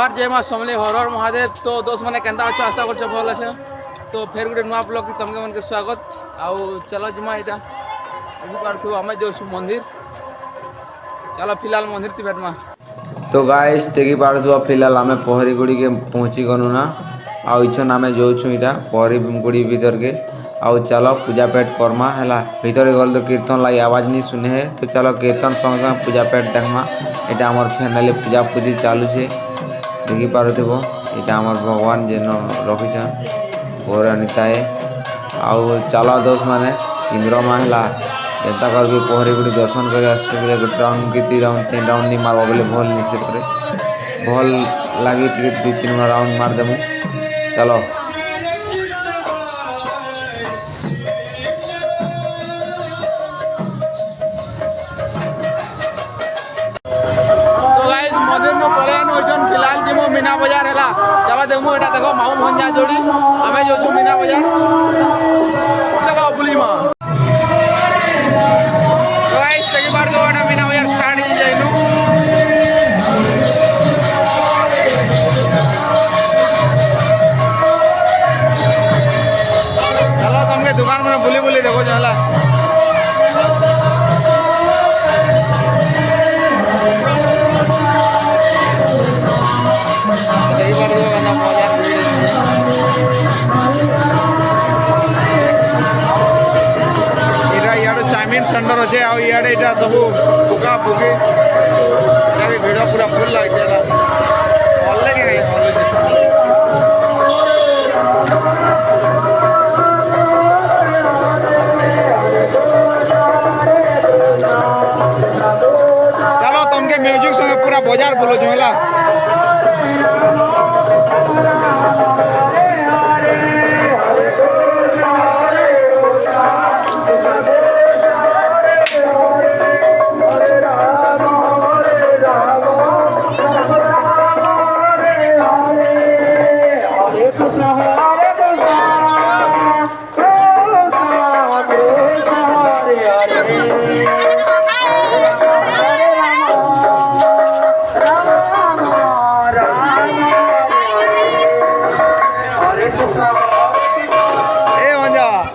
जोहार जय माँ समले हर हर महादेव। तो दोस्त मैंने केंता अच्छे आशा कर भल अच्छे। तो फिर गोटे नुआ ब्लॉग की तुमके मन के स्वागत। आउ चलो जिमा यहाँ पार्थु आम जो मंदिर चलो फिलहाल मंदिर ती भेटमा। तो गाइस देखी पार्थु फिलहाल आम पहरी गुड़ी के पहुँची गलु ना आउ इछन आम जाऊँ इटा पहरी गुड़ी भीतर के आउ चलो पूजा पेट करमा है भीतर गल तो कीर्तन लगी आवाज नहीं सुने है। तो चलो कीर्तन संग संग पूजा पेट देखमा। यहाँ आम फैनाली पूजा पूजी चालू है देखी पार्थ्व यहाँ आम भगवान जेन रखीछन गौरानिताए आउ चला दोस्त मैंने इंद्रमा है एंता करके पहरी गुड़ी दर्शन कर गोटे राउंड की 3 राउंड 3 राउंड नहीं मारवा बोले भल नहीं से भल लगी 2-3 राउंड मारदेमु चलो। मंदिर में पलायन होचन फिलहाल जिमो मीना बाजार है चला देखो यहाँ देखो माऊ भंजा जोड़ी आम जो मीना बाजार चलो बुली माँ मीना बाजार स्टार्ट हो जाइनु चलो तुमके दुकान में बुली बुली देखो चला चाउमिन सेंटर अच्छे आड़े यहाँ सब फुका फुकी भिड़ पूरा फुल लगे चलो तुमके म्यूजिक संगे पूरा बाजार बोलो जो है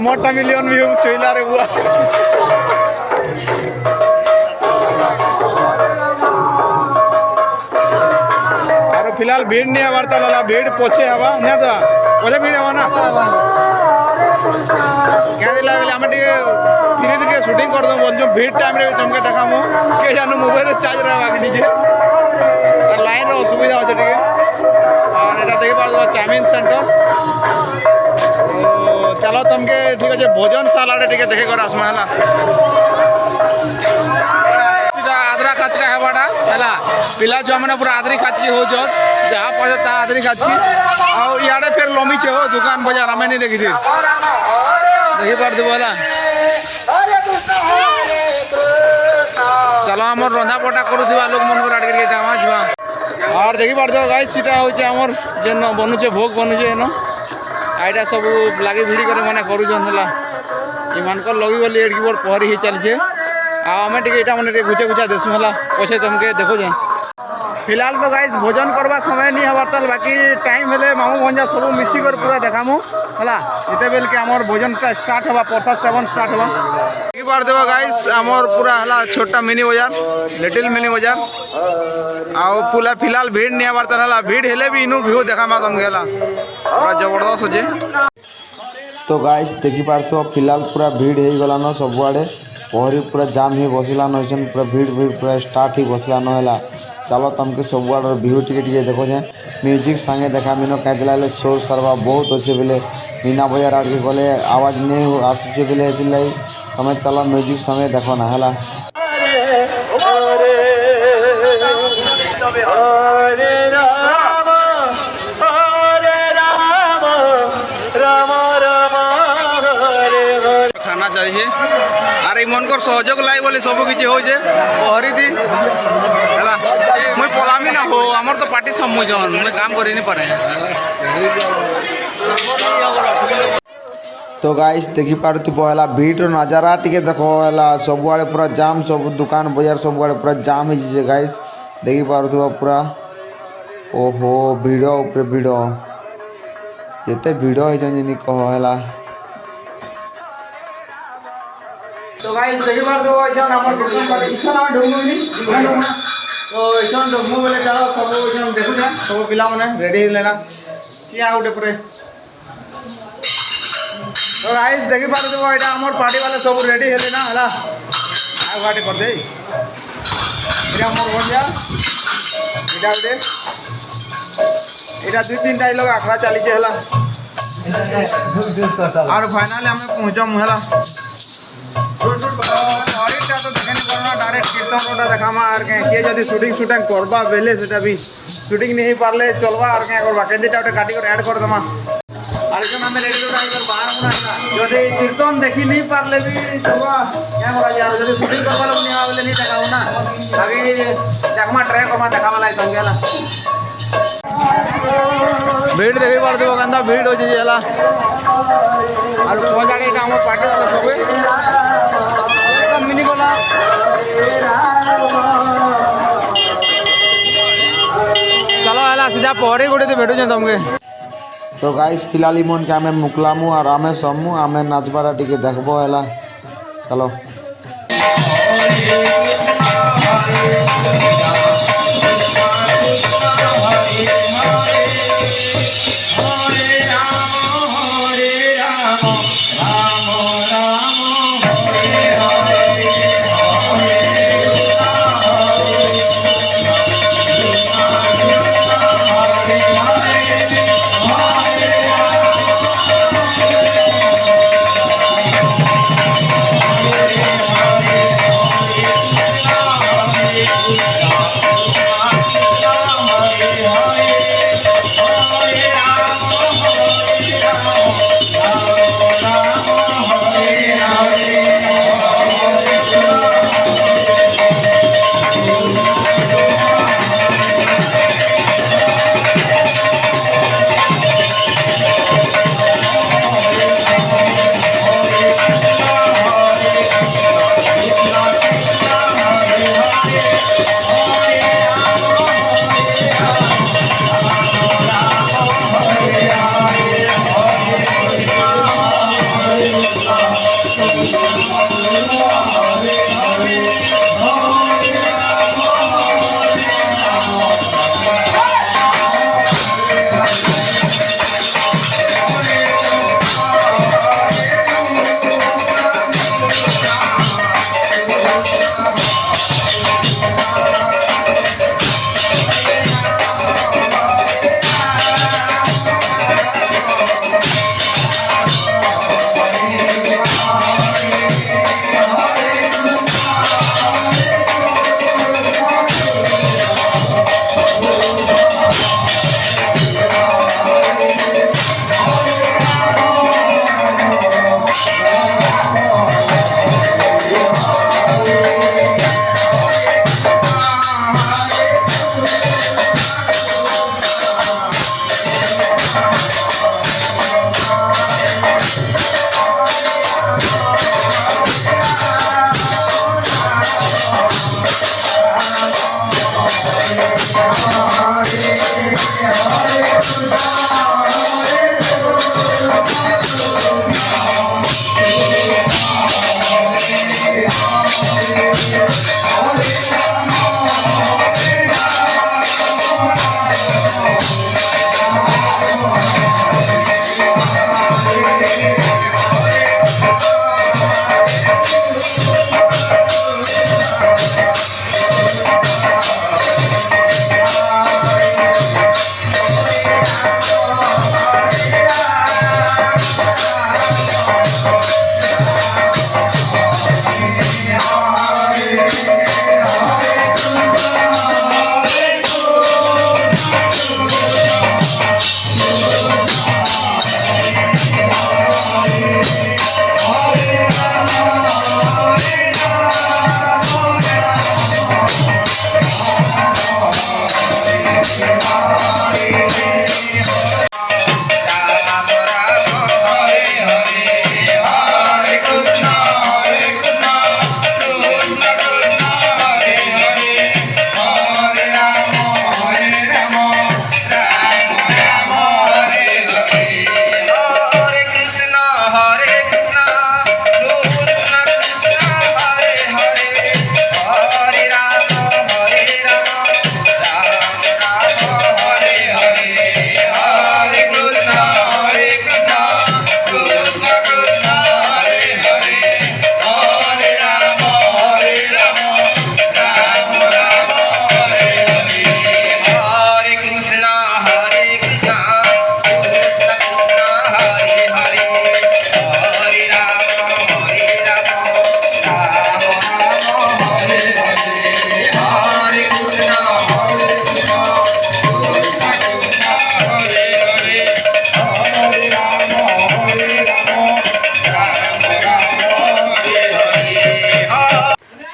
मोटा मिलियन व्यू चला रे बुआ और फिलहाल भीड़ नहीं हवार लाला भीड़ पोछे हवा ना तो पोछे भीड़ हवा ना क्या दिला बेले आम धीरे धीरे शूटिंग कर दो बोल जो भीड़ टाइम रे तुमके देखा मु के जानू मोबाइल चार्ज रहा कि निजे लाइन रो असुविधा होचे टिके और एटा देखि पार चाउमिन सेंटर चलो तुमके ठीक है भोजन साला टे देखे कर आसमा है आदरा खाचका हेबाटा है पिला छुआ मैंने पूरा आदरी खाचकी हो जहाँ पड़े ता आदरी खाचकी आड़े फिर लमीचे हो दुकान बाजार आम नहीं देखी थी देखी पार्थ बोला चलो आम रंधा पटा करुवा लोक मन को आड़के जा और देखी पार्थ गाइस सीटा हूँ आमर जेन बनुचे भोग बनुचे एन आईटा सब लगे भिड़ी कर मैंने कर लगी बोली एडकी बोर पहरी ही चलचे आम टे मैंने घुचा घुचा देसु है पछे तुमके देखो जाए फिलहाल तो गाइस भोजन करवा समय नहीं हबार ताल बाकी टाइम हेले मामू भंजा सब मिसिकर पूरा देखामु है जिते बेल के आमर भोजन का स्टार्ट हवा प्रसाद सेवन स्टार्ट हवा एक बार देव गाइस आमर पूरा है छोटा मिनी बाजार लिटिल मिनी बाजार आउ पूरा फिलहाल भीड़ नहीं हबार ताल भीड़ हेले भी इनू व्यू देखामा तुमके पूरा जबरदस्त होचे। तो गाइस देखी पार्थ्व फिलहाल पूरा भीड़ हो गलान सबुआड़े पहरी पूरा जाम ही बसिलान पूरा भीड़ भीड़ पूरा स्टार्ट ही बसिलान है चलो तुमके सबुआड़ व्यू टिके देखो जाए म्यूजिक संगे देखा मीन कहीं शोर सरवा बहुत अच्छे बोले मीना बाजार आड़के गले आवाज नहीं आसुचे बोले तुम्हें चलो म्यूजिक संगे देखो ना है खाना चाहिए अरे मन कर सहयोग लाई बोले सब किसी हो पहरी थी मुई पलामी ना हो आमर तो पार्टी सम्मुजन मुझे काम कर नहीं पारे। तो गाइस देखी पार्थ्व है भीड़ नजारा टी देख है सबुआड़े पूरा जाम सब दुकान बाजार सबुआड़े पूरा जाम हो गाइस देखी पार्थ्व पूरा ओहो भिड़ उपरे भिड़ जेते भिड़ होनी कह है। तो गाइस देखि बार दो इछन हमर दुकान पर इछन हम ढुमुनी तो इछन ढुमु बोले चलो सब इछन देखु जा सब पिला माने रेडी लेना किया उठे परे। तो गाइस देखि बार दो एटा हमर पार्टी वाले सब रेडी हेले ना हला आ गाडी कर दे एटा हमर हो जा एटा उठे एटा 2-3 लोग आखड़ा चली जे हला और फाइनली हमें पहुंचम हला ऑडिटा तो देखेनी करना डायरेक्ट कीर्तन रोडा देखामा आर के किए जदी शूटिंग करबा बेले सेटा भी शूटिंग नहीं पारले चलवा आर के करबा केदिटा उठे काटी कर ऐड कर दमा आर जन हमें रेडी रोडा इधर बाहर मुना जदी कीर्तन देखी नहीं पारले भी चलवा क्या बोला यार जदी शूटिंग करबा लोग नहीं आवेले नहीं देखाऊ ना आगे जगमा ट्रैक करबा देखावा लाई संगेला भीड़ देखि बार देबो गंदा भीड़ हो जेला और पहुंचाड़े का हम पार्टी वाला सब मिनी बोला चलो हला सीधा पहरे गोटे तो भेटू तुमके। तो गाइस फिलहाल मन के आमे मुकलामु और आमे समु आमे नाचबारा टिके देखबो हला चलो।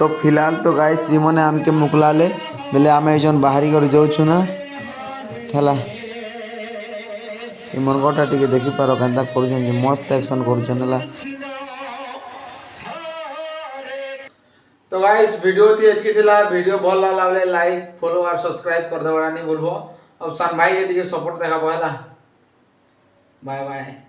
तो फिलहाल तो गाइस इमने आमके मुकलाले बेले आमे जन बाहरी कर जाऊछु ना ठेला इमन गोटा टिके देखि पारो केनता करूछन जे मस्त एक्शन करूछन हला। तो गाइस वीडियो थी एतकी थिला वीडियो भल लागला बेले लाइक फॉलो और सब्सक्राइब कर देबा नहीं भूलबो। अब सान भाई के टिके सपोर्ट देखा पहला। Bye bye.